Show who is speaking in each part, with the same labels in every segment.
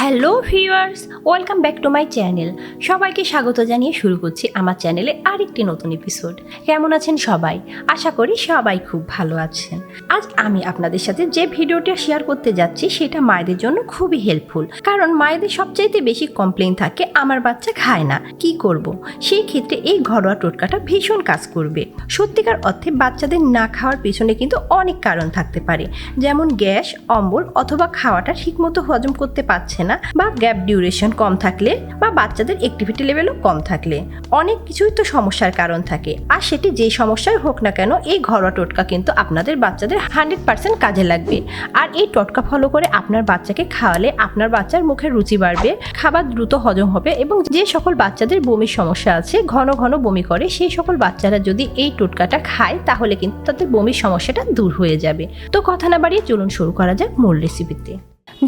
Speaker 1: Hello viewers, welcome back to my channel. সবাইকে স্বাগত জানিয়ে শুরু করছি আমার চ্যানেলে আরেকটি নতুন এপিসোড। কেমন আছেন সবাই? আশা করি সবাই খুব ভালো আছেন। আজ আমি আপনাদের সাথে যে ভিডিওটা শেয়ার করতে যাচ্ছি সেটা মায়েদের জন্য খুবই হেল্পফুল, কারণ মায়েদের সবচাইতে বেশি কমপ্লেইন থাকে আমার বাচ্চা খায় না, কি করব। সেই ক্ষেত্রে এই ঘরোয়া টোটকাটা ভীষণ কাজ করবে। সত্যিকার অর্থে বাচ্চাদের না খাওয়ার পেছনে কিন্তু অনেক কারণ থাকতে পারে, যেমন গ্যাস, অম্বল অথবা খাওয়াটা ঠিকমতো হজম করতে পারছে না, বা গ্যাপ ডিউরেশন কম থাকলে, বা বাচ্চাদের অ্যাক্টিভিটি লেভেলও কম থাকলে। অনেক কিছুই তো সমস্যার কারণ থাকে, আর সেটি যে সমস্যাই হোক না কেন এই ঘরোয়া টোটকা কিন্তু আপনাদের বাচ্চাদের 100% কাজে লাগবে। আর এই টোটকা ফলো করে আপনার বাচ্চাকে খাওয়ালে আপনার বাচ্চার মুখের রুচি বাড়বে, খাবার দ্রুত হজম হবে, এবং যে সকল বাচ্চাদের বমির সমস্যা আছে, ঘন ঘন বমি করে, সেই সকল বাচ্চারা যদি এই টোটকাটা খায় তাহলে কিন্তু তাদের বমির সমস্যাটা দূর হয়ে যাবে। তো কথা না বাড়িয়ে চলুন শুরু করা যাক মূল রেসিপিতে।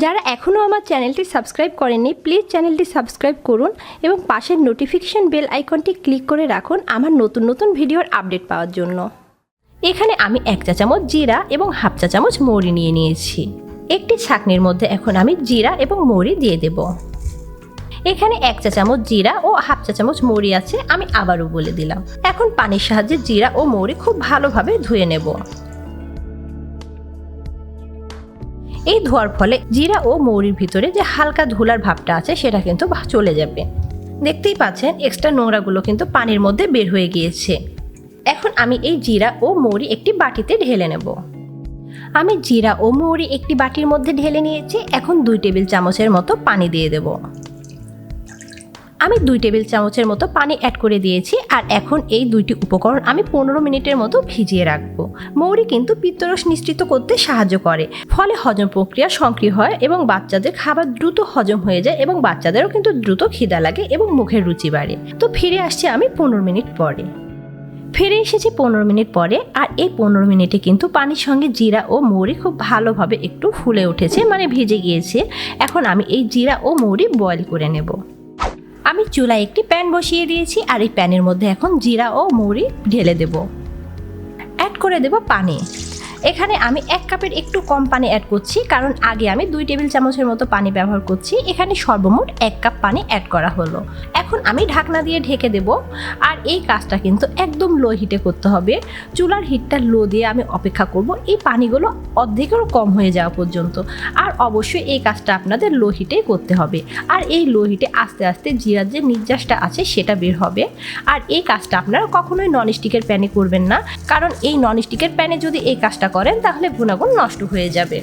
Speaker 1: যারা এখনও আমার চ্যানেলটি সাবস্ক্রাইব করেননি, প্লিজ চ্যানেলটি সাবস্ক্রাইব করুন এবং পাশের নোটিফিকেশন বেল আইকনটি ক্লিক করে রাখুন আমার নতুন নতুন ভিডিওর আপডেট পাওয়ার জন্য। এখানে আমি 1 চা চামচ জিরা এবং 1/2 চা চামচ মৌরি নিয়ে নিয়েছি। একটি ছাঁকনির মধ্যে এখন আমি জিরা এবং মৌরি দিয়ে দেব। এখানে 1 চা চামচ জিরা ও 1/2 চা চামচ মৌরি আছে, আমি আবারও বলে দিলাম। এখন পানির সাহায্যে জিরা ও মৌরি খুব ভালোভাবে ধুয়ে নেব। এই ধোয়ার ফলে জিরা ও মৌরির ভিতরে যে হালকা ধুলার ভাবটা আছে সেটা কিন্তু চলে যাবে। দেখতেই পাচ্ছেন এক্সট্রা নোংরাগুলো কিন্তু পানির মধ্যে বের হয়ে গিয়েছে। এখন আমি এই জিরা ও মৌরি একটি বাটিতে ঢেলে নেব। আমি জিরা ও মৌরি একটি বাটির মধ্যে ঢেলে নিয়েছি। এখন 2 টেবিল চামচের মতো পানি দিয়ে দেব। আমি 2 টেবিল চামচের মতো পানি অ্যাড করে দিয়েছি। আর এখন এই দুইটি উপকরণ আমি 15 মিনিটের মতো ভিজিয়ে রাখবো। মৌরি কিন্তু পিত্তরস নিঃসৃত করতে সাহায্য করে, ফলে হজম প্রক্রিয়া সক্রিয় হয় এবং বাচ্চাদের খাবার দ্রুত হজম হয়ে যায়, এবং বাচ্চাদেরও কিন্তু দ্রুত খিদা লাগে এবং মুখের রুচি বাড়ে। তো ফিরে আসছি আমি 15 মিনিট পরে। ফিরে এসেছি 15 মিনিট পরে। আর এই 15 মিনিটে কিন্তু পানির সঙ্গে জিরা ও মৌরি খুব ভালোভাবে একটু ফুলে উঠেছে, মানে ভিজে গিয়েছে। এখন আমি এই জিরা ও মৌরি বয়েল করে নেব। আমি চুলায় একটি প্যান বসিয়ে দিয়েছি, আর এই প্যানের মধ্যে এখন জিরা ও মৌরি ঢেলে দেব। অ্যাড করে দেব পানি। এখানে আমি 1 কাপের একটু কম পানি অ্যাড করছি, কারণ আগে আমি 2 টেবিল চামচের মতো পানি ব্যবহার করছি। এখানে সর্বমোট 1 কাপ পানি অ্যাড করা হলো। এখন আমি ঢাকনা দিয়ে ঢেকে দেব। আর এই কাজটা কিন্তু একদম লো হিটে করতে হবে। চুলার হিটটা লো দিয়ে আমি অপেক্ষা করব এই পানিগুলো অর্ধেকেরও কম হয়ে যাওয়া পর্যন্ত। আর অবশ্যই এই কাজটা আপনাদের লো হিটেই করতে হবে। আর এই লো হিটে আস্তে আস্তে জিরার যে নির্যাসটা আছে সেটা বের হবে। আর এই কাজটা আপনারা কখনোই ননস্টিকের প্যানে করবেন না, কারণ এই ননস্টিকের প্যানে যদি এই কাজটা করেন তাহলে গুণাগুণ নষ্ট হয়ে যাবে।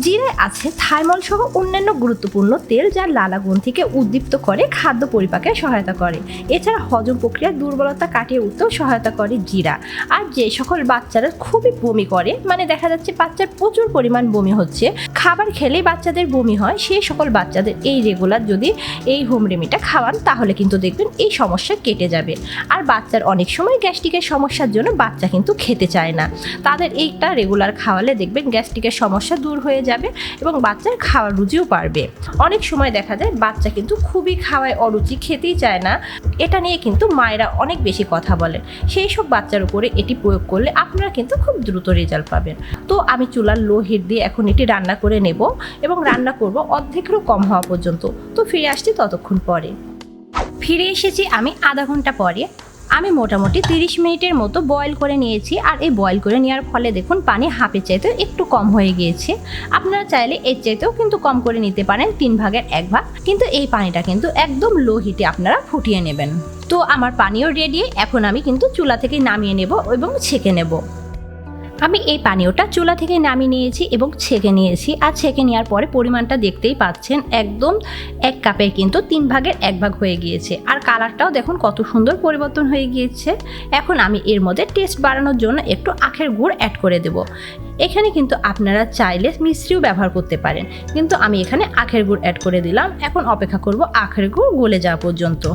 Speaker 1: জিরায় আছে থাইমল সহ অন্যান্য গুরুত্বপূর্ণ তেল, যা লালা গ্রন্থিকে উদ্দীপ্ত করে, খাদ্য পরিপাকে সহায়তা করে। এছাড়া হজম প্রক্রিয়ার দুর্বলতা কাটিয়ে উঠতেও সহায়তা করে জিরা। আর যে সকল বাচ্চারা খুবই বমি করে, মানে দেখা যাচ্ছে বাচ্চার প্রচুর পরিমাণ বমি হচ্ছে, খাবার খেলেই বাচ্চাদের বমি হয়, সেই সকল বাচ্চাদের এই রেগুলার যদি এই হোম রেমিটা খাওয়ান তাহলে কিন্তু দেখবেন এই সমস্যা কেটে যাবে। আর বাচ্চার অনেক সময় গ্যাস্ট্রিকের সমস্যার জন্য বাচ্চা কিন্তু খেতে চায় না, তাদের এইটা রেগুলার খাওয়ালে দেখবেন গ্যাস্ট্রিকের সমস্যা দূর হয়ে যাবে এবং বাচ্চার খাওয়ার রুচিও বাড়বে। অনেক সময় দেখা যায় বাচ্চা কিন্তু খুবই খাওয়ায় অরুচি, খেতেই চায় না। এটা নিয়ে কিন্তু মায়েরা অনেক বেশি কথা বলেন। সেই সব বাচ্চার উপরে এটি প্রয়োগ করলে আপনারা কিন্তু খুব দ্রুত রেজাল্ট পাবেন। তো আমি চুলার লো হিট দিয়ে এখন এটি রান্না করে নেব, এবং রান্না করব অর্ধেকেরও কম হওয়া পর্যন্ত। তো ফিরে আসছি ততক্ষণ পরে। ফিরে এসেছি আমি আধা ঘন্টা পরে। আমি মোটামুটি 30 মিনিটের মতো বয়েল করে নিয়েছি। আর এই বয়েল করে নেওয়ার ফলে দেখুন পানি হাফের চাইতেও একটু কম হয়ে গিয়েছে। আপনারা চাইলে এর চাইতেও কিন্তু কম করে নিতে পারেন, 3 ভাগের 1 ভাগ। কিন্তু এই পানিটা কিন্তু একদম লো হিটে আপনারা ফুটিয়ে নেবেন। তো আমার পানিও রেডি। এখন আমি কিন্তু চুলা থেকে নামিয়ে নেব এবং ছেঁকে নেব। আমি এই পানীয়টা চুলা থেকে নামিয়ে নিয়েছি এবং ছেঁকে নিয়েছি। আর ছেঁকে নেওয়ার পরে পরিমাণটা দেখতেই পাচ্ছেন, একদম 1 কাপের কিন্তু 3 ভাগের 1 ভাগ হয়ে গিয়েছে। আর কালারটাও দেখুন কত সুন্দর পরিবর্তন হয়ে গিয়েছে। এখন আমি এর মধ্যে টেস্ট বাড়ানোর জন্য একটু আখের গুড় অ্যাড করে দেব। এখানে কিন্তু আপনারা চাইলে মিশ্রিও ব্যবহার করতে পারেন, কিন্তু আমি এখানে আখের গুড় অ্যাড করে দিলাম। এখন অপেক্ষা করব আখের গুড় গলে যাওয়া পর্যন্ত।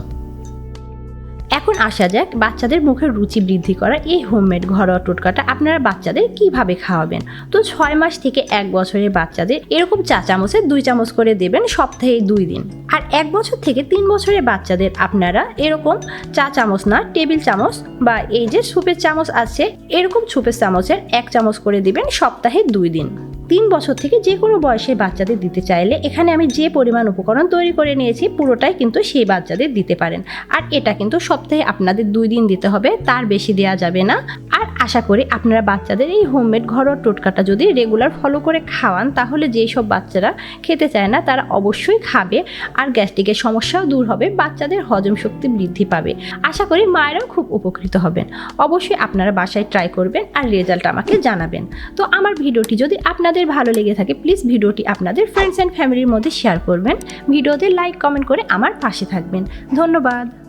Speaker 1: এখন আসা যাক বাচ্চাদের মুখের রুচি বৃদ্ধি করা এই হোমমেড ঘরোয়া টোটকাটা আপনারা বাচ্চাদের কিভাবে খাওয়াবেন। তো 6 মাস থেকে 1 বছরের বাচ্চাদের এরকম চা চামচে 2 চামচ করে দেবেন সপ্তাহে 2 দিন। আর 1 বছর থেকে 3 বছরের বাচ্চাদের আপনারা এরকম চা চামচ না, টেবিল চামচ বা এই যে সুপের চামচ আছে, এরকম সুপের চামচের 1 চামচ করে দিবেন সপ্তাহে 2 দিন। 3 বছর থেকে যে কোনো বয়সের বাচ্চাদের দিতে চাইলে এখানে আমি যে পরিমাণ উপকরণ তৈরি করে নিয়েছি পুরোটাই কিন্তু সেই বাচ্চাদের দিতে পারেন। আর এটা কিন্তু সপ্তাহে আপনাদের 2 দিন দিতে হবে, তার বেশি দেওয়া যাবে না। আর আশা করি আপনারা বাচ্চাদের এই হোমমেড ঘরোয়া টোটকাটা যদি রেগুলার ফলো করে খাওয়ান তাহলে যেই সব বাচ্চারা খেতে চায় না তারা অবশ্যই খাবে, আর গ্যাস্ট্রিকের সমস্যাও দূর হবে, বাচ্চাদের হজম শক্তি বৃদ্ধি পাবে। আশা করি মায়েরাও খুব উপকৃত হবেন। অবশ্যই আপনারা বাসায় ট্রাই করবেন আর রেজাল্ট আমাকে জানাবেন। তো আমার ভিডিওটি যদি আপনাদের ভালো লেগে থাকে প্লিজ ভিডিওটি আপনাদের ফ্রেন্ডস অ্যান্ড ফ্যামিলির মধ্যে শেয়ার করবেন। ভিডিওতে লাইক কমেন্ট করে আমার পাশে থাকবেন। ধন্যবাদ।